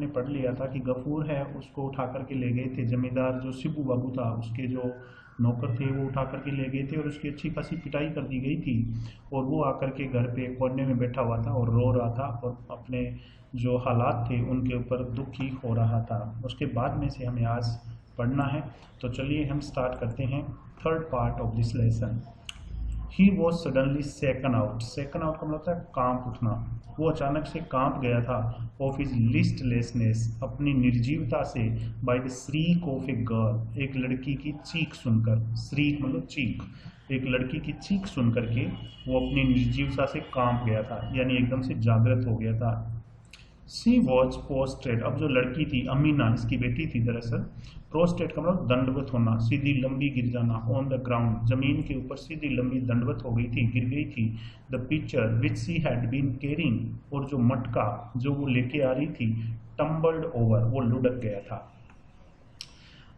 हमने पढ़ लिया था कि गफूर है उसको उठा करके ले गए थे जमींदार जो शिबू बाबू था, उसके जो नौकर थे वो उठा करके ले गए थे और उसकी अच्छी खासी पिटाई कर दी गई थी। और वो आकर के घर पे कोने में बैठा हुआ था और रो रहा था और अपने जो हालात थे उनके ऊपर दुखी हो रहा था। उसके बाद में से हमें आज पढ़ना है, तो चलिए हम स्टार्ट करते हैं third part of this lesson. He was suddenly सेकन out. सेकन out का मतलब होता है कांप उठना। वो अचानक से कांप गया था ऑफ हिज लिस्टलेसनेस, अपनी निर्जीवता से, by the श्रीक of a girl, एक लड़की की चीख सुनकर। श्रीक मतलब चीख, एक लड़की की चीख सुन करके वो अपनी निर्जीवता से कांप गया था, यानी एकदम से जागृत हो गया था। सी वॉज पोस्टेड। अब जो लड़की थी अमीना, इसकी बेटी थी दरअसल। प्रोस्टेट का मतलब दंडवत होना, सीधी लंबी गिर जाना। ऑन द ग्राउंड, जमीन के ऊपर सीधी लंबी दंडवत हो गई थी, गिर गई थी। The pitcher which she had been carrying, और जो मटका जो वो लेके आ रही थी, टम्बल्ड ओवर, वो लुढ़क गया था।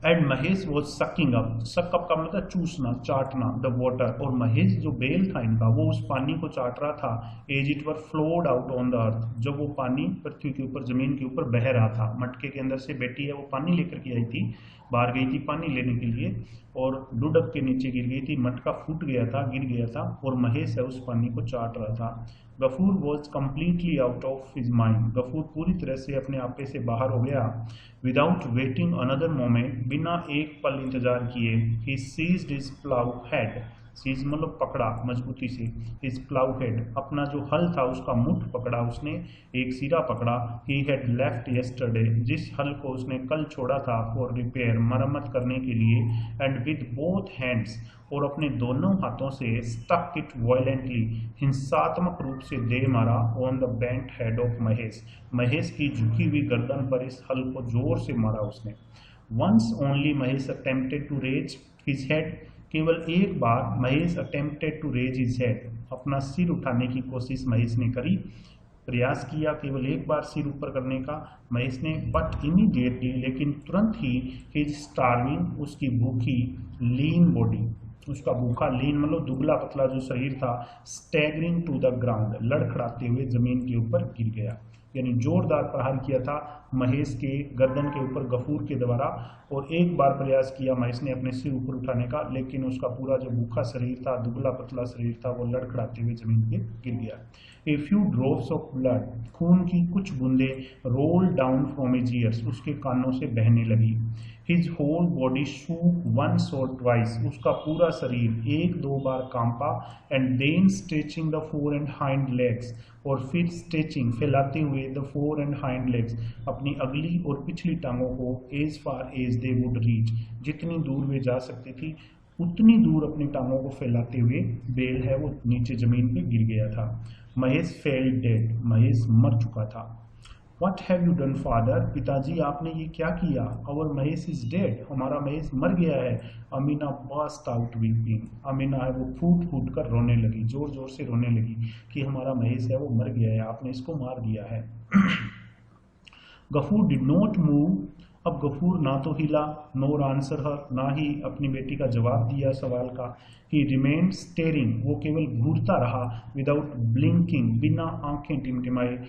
And Mahesh was sucking up. सक अप का मतलब चूसना, चाटना, द वाटर। और महेश जो बेल था इनका, वो उस पानी को चाट रहा था। As it were flowed out on the earth, जब वो पानी पृथ्वी के ऊपर, जमीन के ऊपर बह रहा था। मटके के अंदर से बेटी है वो पानी लेकर के आई थी, बाहर गई थी पानी लेने के लिए और लुढ़क के नीचे गिर गई थी। मटका फूट गया था, गिर गया था और महेश है उस पानी को चाट रहा था। Gafoor was completely out of his mind. Gafoor पूरी तरह से अपने आपे से बाहर हो गया। विदाउट वेटिंग अनदर मोमेंट, बिना एक पल इंतजार किए, he seized his plough head. Seize मतलब पकड़ा मजबूती से। हिज प्लाउ हेड, अपना जो हल था उसका मुठ पकड़ा उसने, एक सिरा पकड़ा। ही हैड लेफ्ट यस्टरडे, जिस हल को उसने कल छोड़ा था, फॉर रिपेयर, मरम्मत करने के लिए। एंड विद बोथ हैंड्स, और अपने दोनों हाथों से, स्टक इट वायलेंटली, हिंसात्मक रूप से दे मारा, on the bent head of Mahesh. Mahesh की झुकी हुई गर्दन पर इस हल को जोर से मारा उसने। Once only Mahesh attempted to raise his head, केवल एक बार Mahesh attempted to raise his head, अपना सिर उठाने की कोशिश महेश ने करी, प्रयास किया केवल एक बार सिर ऊपर करने का महेश ने। बट इमीडिएटली, लेकिन तुरंत ही, हिज स्टार्विंग, उसकी भूखी, लीन बॉडी, उसका भूखा, लीन मतलब दुबला पतला जो शरीर था, स्टैगरिंग टू द ग्राउंड, लड़खड़ाते हुए जमीन के ऊपर गिर गया। यानी जोरदार प्रहार किया था महेश के गर्दन के ऊपर गफूर के द्वारा, और एक बार प्रयास किया महेश ने अपने सिर ऊपर उठाने का, लेकिन उसका पूरा जो भूखा शरीर था, दुबला पतला शरीर था, वो लड़खड़ाते हुए जमीन पे गिर गया। A few drops of blood, खून की कुछ बूंदे, roll down from his ears, उसके कानों से बहने लगी। His whole body shook once or twice, उसका पूरा शरीर एक दो बार कांपा। And then stretching the fore and hind legs, और फिर स्ट्रेचिंग, फैलाते हुए, the fore and hind legs, अपनी अगली और पिछली टांगों को, as far as they would reach, जितनी दूर वे जा सकती थी उतनी दूर अपनी टांगों को फैलाते हुए बेल है वो नीचे जमीन पे गिर गया था। महेश फेल डेड, महेश मर चुका था। What have you done, father? पिताजी आपने ये क्या किया? Our महेश is dead, हमारा महेश मर गया है। Amina burst out weeping, Amina है वो फूट फूट कर रोने लगी, जोर जोर से रोने लगी कि हमारा महेश है वो मर गया है, आपने इसको मार दिया है। गफूर did not move, अब गफूर ना तो हिला, नोर आंसर हर, ना ही अपनी बेटी का जवाब दिया सवाल का। ही रिमेन्ड स्टेरिंग, वो केवल घूरता रहा, विदाउट ब्लिंकिंग, बिना आंखें टिमटिमाए,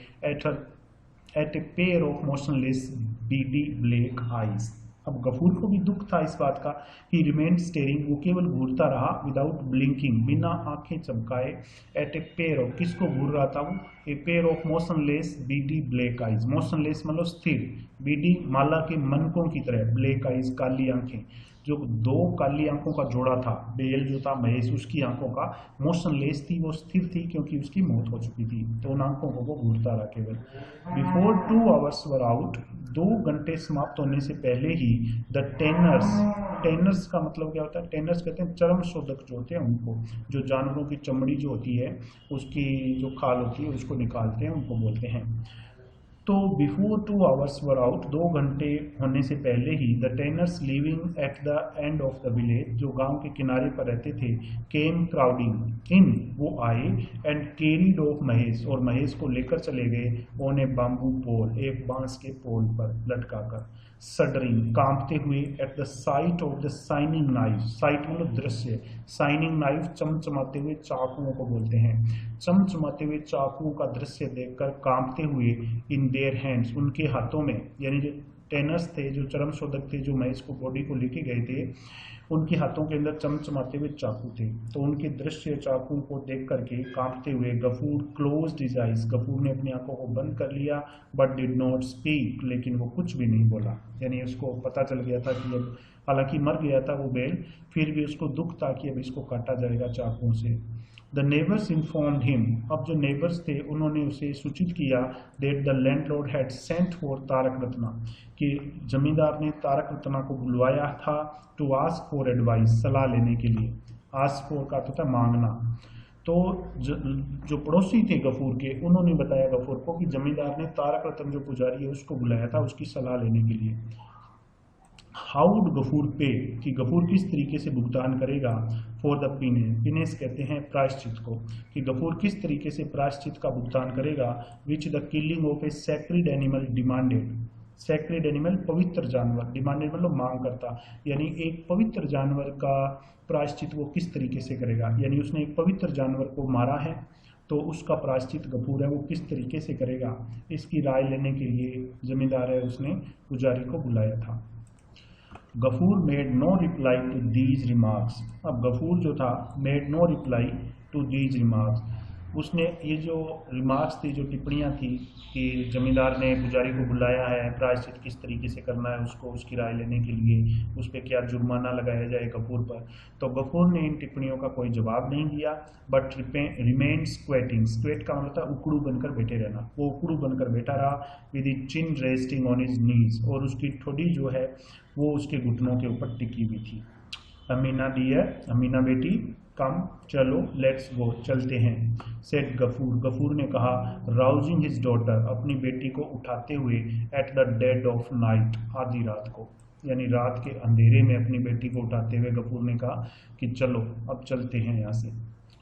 at a pair of motionless beady black eyes. अब गफूर को भी दुख था इस बात का। ही रिमेन्ड स्टेरिंग, वो केवल घूरता रहा, विदाउट ब्लिंकिंग, बिना आंखें चमकाए, एट ए पेयर ऑफ, किसको घूर रहा था वो? A pair of motionless beady black eyes. Motionless मतलब स्थिर, बीडी माला के मनकों की तरह, ब्लैक आइज काली आंखें, जो दो काली आंखों का जोड़ा था। बेल जो था महेश, उसकी आंखों का, मोशनलेस थी, वो स्थिर थी क्योंकि उसकी मौत हो चुकी थी, तो उन आंखों को वो घूरता रहा केवल। बिफोर 2 आवर्स वर आउट, 2 घंटे समाप्त होने से पहले ही, द टेनर्स, टेनर्स का मतलब क्या होता है? टेनर्स कहते हैं चर्म शोधक जो होते हैं उनको, जो जानवरों की चमड़ी जो होती है उसकी जो खाल होती है उसको निकालते हैं, उनको बोलते हैं। तो बिफोर 2 आवर्स वर आउट, 2 घंटे होने से पहले ही, the tanners living at the end of the village, जो गांव के किनारे पर रहते थे, केम क्राउडिंग इन, वो आए, एंड कैरीड ऑफ महेश, और महेश को लेकर चले गए, ऑन ए बाम्बू पोल, एक बांस के पोल पर लटकाकर। सडरिंग, कांपते हुए, at the site of the signing knife, site मतलब दृश्य, साइनिंग नाइफ चमचमाते हुए चाकुओं को बोलते हैं। चमचमाते हुए चाकुओं का दृश्य देखकर कांपते हुए, इन देयर हैंड्स, उनके हाथों में, यानी जो टेनर्स थे, जो चरम शोधक थे, जो महेश को बॉडी को लेके गए थे, उनके हाथों के अंदर चमचमाते हुए चाकू थे। तो उनके दृश्य चाकू को देख करके कांपते हुए Gafur closed his eyes, Gafur ने अपनी आंखों को बंद कर लिया, बट डिड नॉट स्पीक, लेकिन वो कुछ भी नहीं बोला। यानी उसको पता चल गया था कि अब, हालांकि मर गया था वो बेल, फिर भी उसको दुख था कि अब इसको काटा जाएगा चाकू से। द नेबर्स इन्फॉर्म्ड हिम, अब जो नेबर्स थे उन्होंने उसे सूचित किया that the landlord had sent for Tarak Ratna, कि जमींदार ने तारक रत्ना को बुलवाया था टू आस्क फॉर एडवाइस, सलाह लेने के लिए। आस्क फॉर का तो था मांगना। तो जो पड़ोसी थे गफूर के, उन्होंने बताया गफूर को कि जमींदार ने तारक रत्न जो पुजारी है उसको बुलाया था उसकी सलाह लेने के लिए। हाउ वुड गफूर पे, कि गफूर किस तरीके से भुगतान करेगा फॉर द पिनेस, पिनेस कहते हैं प्रायश्चित को, कि गफूर किस तरीके से प्रायश्चित का भुगतान करेगा, which the killing of A sacred animal demanded, sacred animal पवित्र जानवर, डिमांडेड मतलब मांग करता, यानी एक पवित्र जानवर का प्रायश्चित वो किस तरीके से करेगा, यानी उसने एक पवित्र जानवर को मारा है तो उसका प्रायश्चित गफूर है वो किस तरीके से करेगा, इसकी राय लेने के लिए जमींदार है उसने पुजारी को बुलाया था। Gafur made no reply to these remarks, अब गफूर जो था made no reply to these remarks, उसने ये जो रिमार्क्स थी, जो टिप्पणियाँ थी कि जमींदार ने पुजारी को बुलाया है, प्रायश्चित किस तरीके से करना है उसको, उसकी राय लेने के लिए, उस पर क्या जुर्माना लगाया जाए गफूर पर, तो गफूर ने इन टिप्पणियों का कोई जवाब नहीं दिया, बट रिमेन स्क्वेटिंग, स्क्वेट का मतलब था उकड़ू बनकर बैठे रहना, वो उकड़ू बनकर बैठा रहा, with the chin resting on his knees, और उसकी ठोड़ी जो है वो उसके घुटनों के ऊपर टिकी हुई थी। अमीना डियर, अमीना बेटी, कम चलो, लेट्स गो, चलते हैं, सेड गफूर, गफूर ने कहा, राउजिंग हिज डॉटर, अपनी बेटी को उठाते हुए, at the dead of night, आधी रात को, यानी रात के अंधेरे में अपनी बेटी को उठाते हुए गफूर ने कहा कि चलो अब चलते हैं यहाँ से।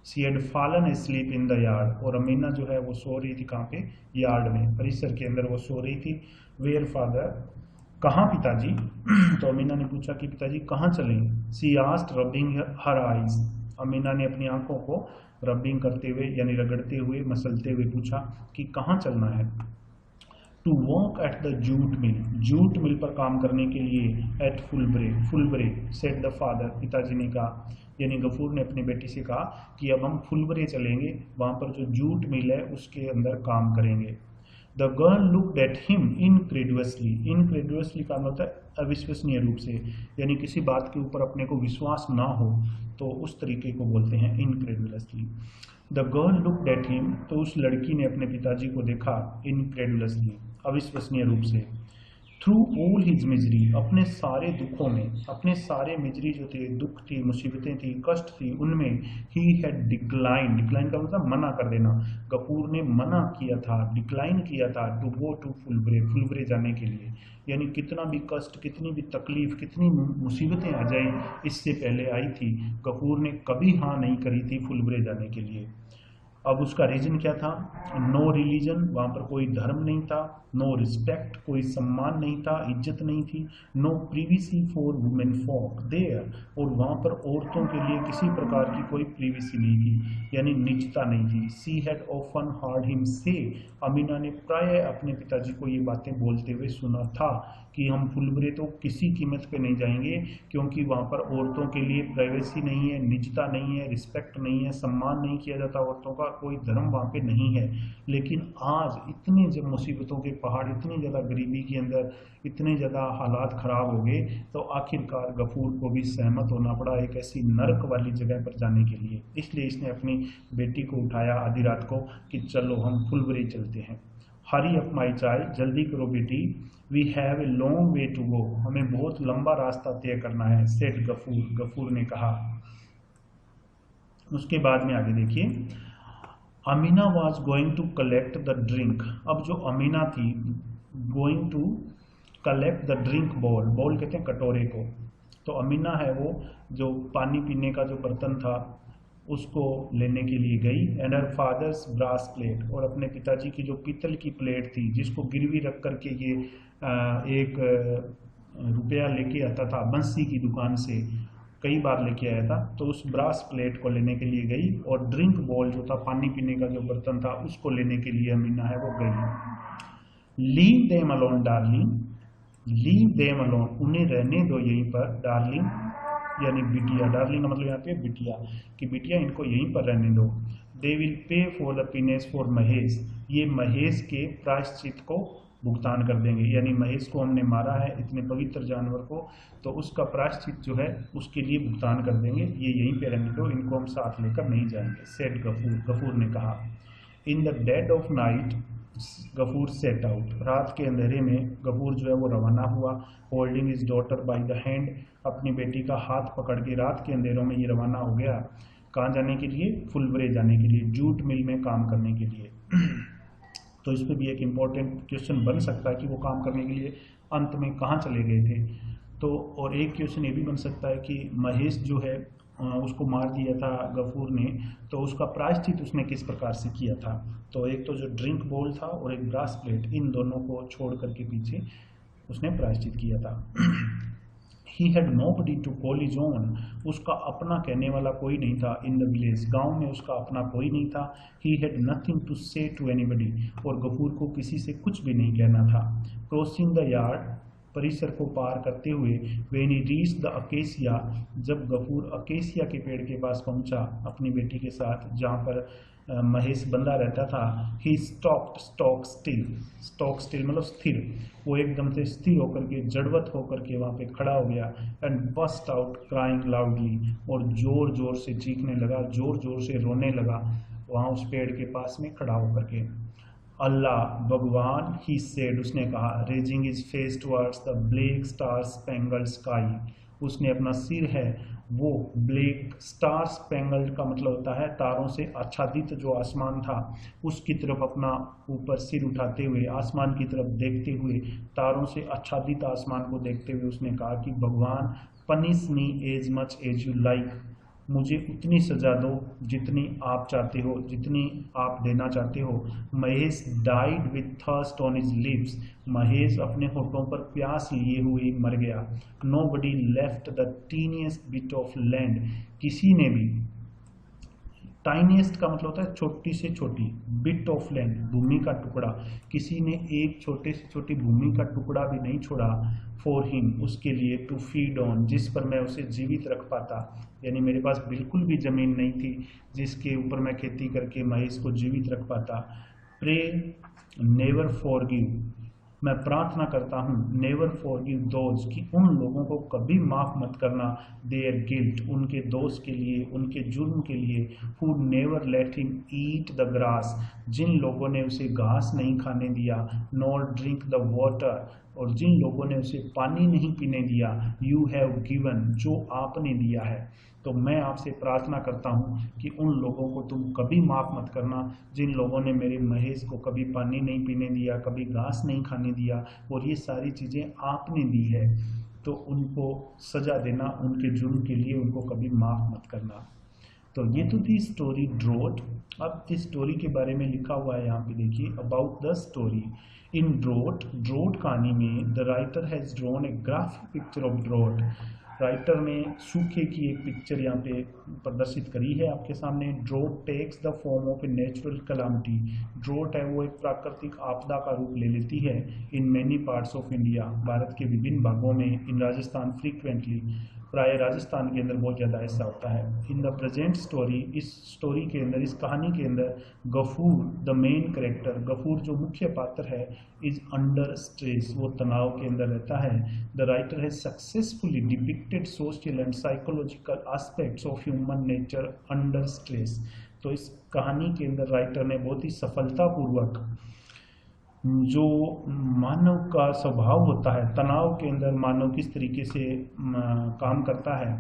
She had fallen asleep in the yard, और अमीना जो है वो सो रही थी, कहाँ पे, यार्ड में, परिसर के अंदर वो सो रही थी। वेयर फादर, कहाँ पिताजी, तो अमीना ने पूछा कि पिताजी कहाँ चलें। She asked rubbing her eyes, Amina ने अपनी आंखों को रबिंग करते हुए यानी रगड़ते हुए, मसलते हुए पूछा कि कहाँ चलना है। To walk at the jute mill, jute mill पर काम करने के लिए, at Phulbere, Phulbere, said the father, पिताजी ने कहा, यानी गफूर ने अपनी बेटी से कहा कि अब हम फुलब्रे चलेंगे, वहाँ पर जो जूट मिल है उसके अंदर काम करेंगे। The girl looked at him incredulously, incredulously का मतलब अविश्वसनीय रूप से, यानी किसी बात के ऊपर अपने को विश्वास ना हो तो उस तरीके को बोलते हैं incredulously. The girl looked at him, तो उस लड़की ने अपने पिताजी को देखा, इनक्रेडुअसली, अविश्वसनीय रूप से। थ्रू ऑल हिज मिजरी, अपने सारे दुखों में, अपने सारे मिजरी जो थे, दुख थी, मुसीबतें थी, कष्ट थी, उनमें ही हैड डिक्लाइन, डिक्लाइन का मतलब मना कर देना, गफूर ने मना किया था, डिक्लाइन किया था, टू गो टू फुलब्रे, फुलब्रे जाने के लिए, यानी कितना भी कष्ट, कितनी भी तकलीफ, कितनी मुसीबतें आ जाए इससे पहले आई थी, गफूर ने कभी हाँ नहीं करी थी फुलब्रे जाने के लिए। अब उसका रीजन क्या था, नो रिलीजन, वहाँ पर कोई धर्म नहीं था, नो रिस्पेक्ट, कोई सम्मान नहीं था, इज्जत नहीं थी, no privacy for women folk there, और वहाँ पर औरतों के लिए किसी प्रकार की कोई प्रीविसी नहीं थी, यानी निजता नहीं थी। She had often heard him से, अमीना ने प्राय अपने पिताजी को ये बातें बोलते हुए सुना था कि हम फुलब्रे तो किसी कीमत पे नहीं जाएंगे, क्योंकि वहाँ पर औरतों के लिए प्राइवेसी नहीं है, निजता नहीं है, रिस्पेक्ट नहीं है, सम्मान नहीं किया जाता औरतों का, कोई धर्म वहाँ पे नहीं है। लेकिन आज इतने जब मुसीबतों के पहाड़, इतनी ज़्यादा गरीबी के अंदर इतने ज़्यादा हालात ख़राब हो गए, तो आखिरकार गफूर को भी सहमत होना पड़ा एक ऐसी नरक वाली जगह पर जाने के लिए। इसलिए इसने अपनी बेटी को उठाया आधी रात को कि चलो हम फुलब्रे चलते हैं। हरी अप माई चाइल्ड, जल्दी करो बेटी, we have a long way to go, हमें बहुत लंबा रास्ता तय करना है, सेड गफूर, गफूर ने कहा। उसके बाद में आगे देखिए, Amina was going to collect the drink, अब जो अमीना थी going to collect the drink bowl, bowl कहते हैं कटोरे को, तो अमीना है वो जो पानी पीने का जो बर्तन था उसको लेने के लिए गई, and her father's brass plate, और अपने पिताजी की जो पीतल की प्लेट थी जिसको गिरवी रख करके ये एक रुपया लेके आता था बंसी की दुकान से, कई बार लेके आया था, तो उस ब्रास प्लेट को लेने के लिए गई, और ड्रिंक बॉल जो था पानी पीने का जो बर्तन था उसको लेने के लिए अमीना है वो गई। Leave them alone darling, leave them alone, उन्हें रहने दो यहीं पर, डार्लिंग यानी बिटिया, डार्लिंग का मतलब यहाँ पे बिटिया, कि बिटिया इनको यहीं पर रहने दो। They will pay for the penance for Mahesh, ये महेश के प्रायश्चित को भुगतान कर देंगे, यानी महेश को हमने मारा है इतने पवित्र जानवर को, तो उसका प्रायश्चित जो है उसके लिए भुगतान कर देंगे, ये यहीं पे रहने दो, इनको हम साथ लेकर नहीं जाएंगे। सेड गफूर, गफूर ने कहा। In the dead of night Gafur set out, रात के अंधेरे में गफूर जो है वो रवाना हुआ। Holding is daughter by the hand, अपनी बेटी का हाथ पकड़ के रात के अंधेरों में ये रवाना हो गया। कहाँ जाने के लिए? फुलवरे जाने के लिए, जूट मिल में काम करने के लिए। तो इस पर भी एक इम्पॉर्टेंट क्वेश्चन बन सकता है कि वो काम करने के लिए अंत में कहाँ चले गए थे। तो और एक क्वेश्चन ये भी बन सकता है कि महेश जो है उसको मार दिया था गफूर ने, तो उसका प्रायश्चित उसने किस प्रकार से किया था। तो एक तो जो ड्रिंक बोल था और एक ब्रास प्लेट, इन दोनों को छोड़ करके पीछे उसने प्रायश्चित किया था। He had nobody to call his own, उसका अपना कहने वाला कोई नहीं था। इन द विलेज, गांव में उसका अपना कोई नहीं था। ही हैड नथिंग टू से टू एनीबडी, और गफूर को किसी से कुछ भी नहीं कहना था। क्रॉसिंग द यार्ड, परिसर को पार करते हुए, when he reached the acacia, जब गफूर अकेसिया के पेड़ के पास पहुंचा अपनी बेटी के साथ, जहाँ पर महेश बंदा रहता था, ही स्टॉप स्टॉक स्टिल मतलब स्थिर, वो एकदम से स्थिर होकर के, जड़वत होकर के वहाँ पे खड़ा हो गया। And bast out crying loudly, और जोर जोर से चीखने लगा, जोर जोर से रोने लगा, वहाँ उस पेड़ के पास में खड़ा होकर के। अल्लाह, भगवान, ही सेड, उसने कहा, raising his face towards the black star spangled sky, उसने अपना सिर है वो ब्लैक स्टार स्पेंगल्ड का मतलब होता है तारों से आच्छादित जो आसमान था, उसकी तरफ अपना ऊपर सिर उठाते हुए, आसमान की तरफ देखते हुए, तारों से आच्छादित आसमान को देखते हुए उसने कहा कि भगवान, punish me as much as you like, मुझे उतनी सजा दो जितनी आप चाहते हो, जितनी आप देना चाहते हो। Mahesh died with thirst on his lips, Mahesh अपने होठों पर प्यास लिए हुए मर गया। Nobody left the tiniest bit of land, किसी ने भी, टाइनिएस्ट का मतलब होता है छोटी से छोटी, बिट ऑफ लैंड भूमि का टुकड़ा, किसी ने एक छोटे से छोटी भूमि का टुकड़ा भी नहीं छोड़ा। फॉर हिम, उसके लिए, टू फीड ऑन, जिस पर मैं उसे जीवित रख पाता, यानी मेरे पास बिल्कुल भी जमीन नहीं थी जिसके ऊपर मैं खेती करके महेश को जीवित रख पाता। प्रे नेवर फॉरगिव, मैं प्रार्थना करता हूँ, नेवर फॉरगिव दोज, कि उन लोगों को कभी माफ़ मत करना, देयर गिल्ट, उनके दोष के लिए, उनके जुर्म के लिए। Who never let him eat the grass, जिन लोगों ने उसे घास नहीं खाने दिया। नॉर ड्रिंक द वाटर, और जिन लोगों ने उसे पानी नहीं पीने दिया। यू हैव गिवन, जो आपने दिया है। तो मैं आपसे प्रार्थना करता हूँ कि उन लोगों को तुम कभी माफ़ मत करना जिन लोगों ने मेरे महेश को कभी पानी नहीं पीने दिया, कभी घास नहीं खाने दिया, और ये सारी चीज़ें आपने दी है, तो उनको सजा देना, उनके जुर्म के लिए उनको कभी माफ़ मत करना। तो ये तो थी स्टोरी ड्रोट। अब इस स्टोरी के बारे में लिखा हुआ है यहाँ पे देखिए, about the story in draught, draught कहानी में the writer has drawn A graphic picture of draught, writer ने सूखे की एक पिक्चर यहाँ पे प्रदर्शित करी है आपके सामने। Drought takes the form of a natural calamity, drought है वो एक प्राकृतिक आपदा का रूप ले लेती है। In many parts of India, Bharat के विभिन्न भागों में। इन राजस्थान फ्रीक्वेंटली, प्राय राजस्थान के अंदर बहुत ज़्यादा ऐसा होता है। इन द प्रेजेंट स्टोरी, इस स्टोरी के अंदर, इस कहानी के अंदर, Gafur the main character, Gafur जो मुख्य पात्र है, इज अंडर स्ट्रेस, वो तनाव के अंदर रहता है। The writer has successfully depicted social and psychological aspects of human nature under stress, तो इस कहानी के अंदर राइटर ने बहुत ही सफलतापूर्वक जो मानव का स्वभाव होता है, तनाव के अंदर मानव किस तरीके से काम करता है,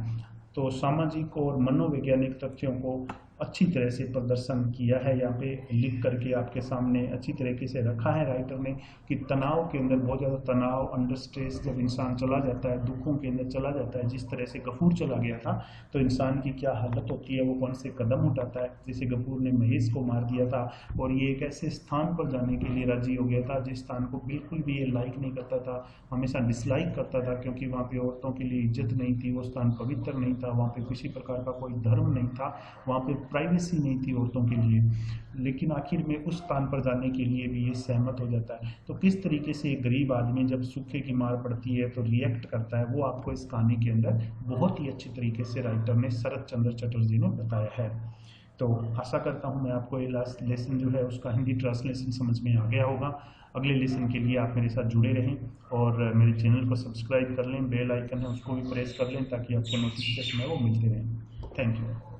तो सामाजिक और मनोवैज्ञानिक तथ्यों को अच्छी तरह से प्रदर्शन किया है। यहाँ पे लिख करके आपके सामने अच्छी तरीके से रखा है राइटर ने कि तनाव के अंदर, बहुत ज़्यादा तनाव, अंडर स्ट्रेस जब इंसान चला जाता है, दुखों के अंदर चला जाता है, जिस तरह से गफूर चला गया था, तो इंसान की क्या हालत होती है, वो कौन से कदम उठाता है। जैसे गफूर ने महेश को मार दिया था और ये एक ऐसे स्थान पर जाने के लिए राजी हो गया था जिस स्थान को बिल्कुल भी ये लाइक नहीं करता था, हमेशा डिसलाइक करता था, क्योंकि वहाँ पे औरतों के लिए इज्जत नहीं थी, वो स्थान पवित्र नहीं था, वहाँ पे किसी प्रकार का कोई धर्म नहीं था, वहाँ पे प्राइवेसी नहीं थी औरतों के लिए, लेकिन आखिर में उस स्थान पर जाने के लिए भी ये सहमत हो जाता है। तो किस तरीके से एक गरीब आदमी जब सूखे की मार पड़ती है तो रिएक्ट करता है, वो आपको इस कहानी के अंदर बहुत ही अच्छी तरीके से राइटर ने, शरत चंद्र चटर्जी ने बताया है। तो आशा करता हूँ मैं आपको ये लास्ट लेसन जो है उसका हिंदी ट्रांसलेशन समझ में आ गया होगा। अगले लेसन के लिए आप मेरे साथ जुड़े रहें और मेरे चैनल को सब्सक्राइब कर लें, बेल आइकन है उसको भी प्रेस कर लें ताकि आपको नोटिफिकेशन है वो मिलते रहें। Thank you.